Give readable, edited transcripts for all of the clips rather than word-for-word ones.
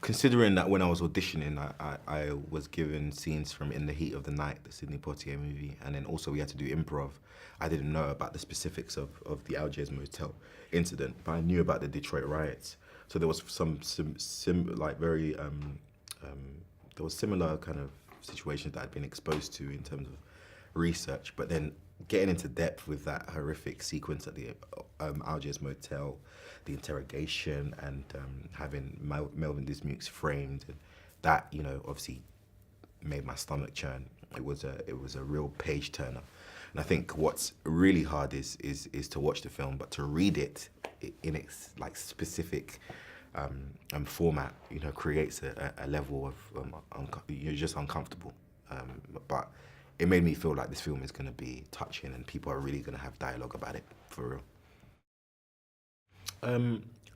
Considering that when I was auditioning, I was given scenes from In the Heat of the Night, the Sidney Poitier movie, and then also we had to do improv. I didn't know about the specifics of the Algiers Motel incident, but I knew about the Detroit riots. So there was there was similar kind of situations that I'd been exposed to in terms of research, but then getting into depth with that horrific sequence at the Algiers Motel, the interrogation, and having Melvin Dismukes framed, and that, you know, obviously made my stomach churn. It was a real page turner, and I think what's really hard is to watch the film, but to read it in its like specific format, you know, creates a level of you're just uncomfortable, but it made me feel like this film is going to be touching and people are really going to have dialogue about it, for real.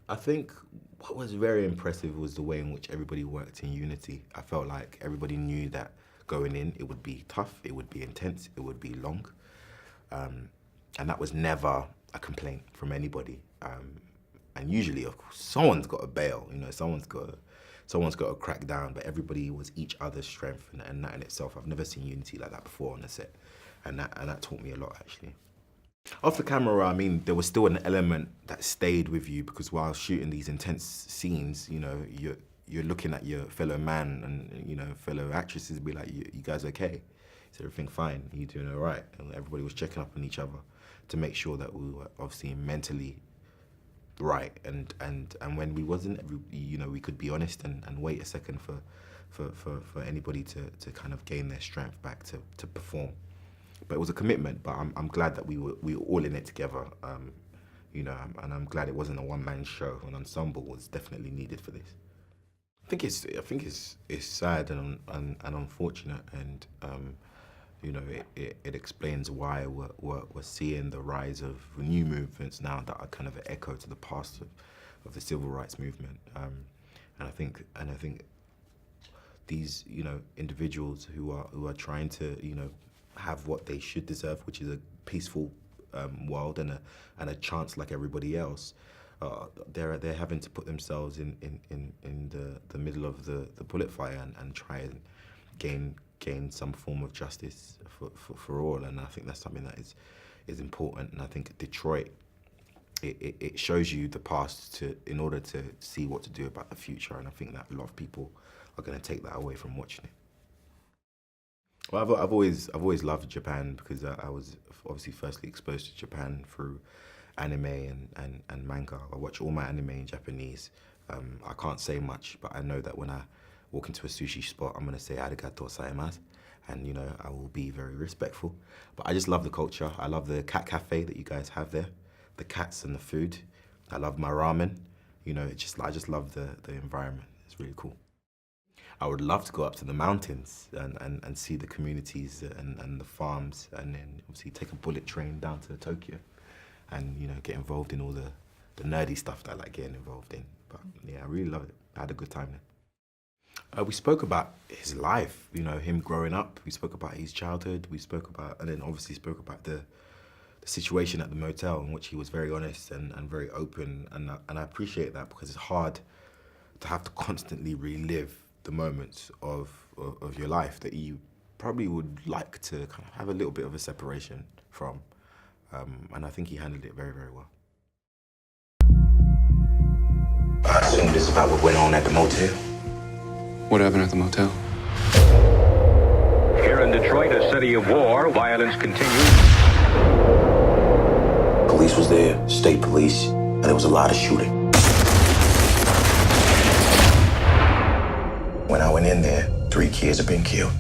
I think what was very impressive was the way in which everybody worked in unity. I felt like everybody knew that going in, it would be tough, it would be intense, it would be long. And that was never a complaint from anybody. And usually, of course, someone's got to bail, you know, someone's got to crack down, but everybody was each other's strength, and that in itself, I've never seen unity like that before on a set, and that taught me a lot, actually. Off the camera, I mean, there was still an element that stayed with you, because while shooting these intense scenes, you know, you're looking at your fellow man and, you know, fellow actresses, be like, you guys okay? Is everything fine? Are you doing all right? And everybody was checking up on each other to make sure that we were obviously mentally right, and when we wasn't, you know, we could be honest and wait a second for anybody to kind of gain their strength back to perform. But it was a commitment, but I'm glad that we were all in it together, you know, and I'm glad it wasn't a one-man show. An ensemble was definitely needed for this. I think it's sad and unfortunate, and you know, it explains why we're seeing the rise of new movements now that are kind of an echo to the past of the civil rights movement. And I think these, you know, individuals who are trying to, you know, have what they should deserve, which is a peaceful world and a chance like everybody else, they're having to put themselves in the middle of the bullet fire and try and gain some form of justice for all. And I think that's something that is important. And I think Detroit, it shows you the past in order to see what to do about the future. And I think that a lot of people are going to take that away from watching it. Well, I've always loved Japan, because I was obviously firstly exposed to Japan through anime and manga. I watch all my anime in Japanese. I can't say much, but I know that when I walk into a sushi spot, I'm gonna say arigatou gozaimasu, and, you know, I will be very respectful. But I just love the culture. I love the cat cafe that you guys have there, the cats and the food. I love my ramen. You know, I just love the environment. It's really cool. I would love to go up to the mountains and see the communities and the farms, and then obviously take a bullet train down to Tokyo and, you know, get involved in all the nerdy stuff that I like getting involved in. But yeah, I really love it. I had a good time there. We spoke about his life, you know, him growing up. We spoke about his childhood. We spoke about, and then obviously spoke about the situation at the motel, in which he was very honest and very open. And I appreciate that, because it's hard to have to constantly relive the moments of your life that you probably would like to kind of have a little bit of a separation from. And I think he handled it very, very well. I assume this is about what went on at the motel? What happened at the motel? Here in Detroit, a city of war, violence continues. Police was there, state police, and there was a lot of shooting. When I went in there, 3 kids had been killed.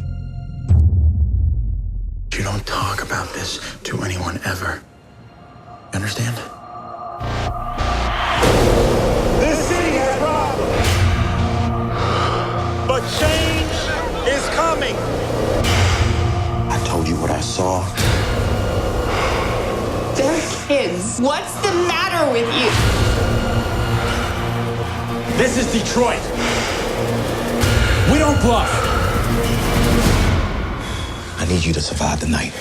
You don't talk about this to anyone ever. You understand? This city has problems, but change is coming. I told you what I saw. They're kids. What's the matter with you? This is Detroit. We don't bluff. I need you to survive the night.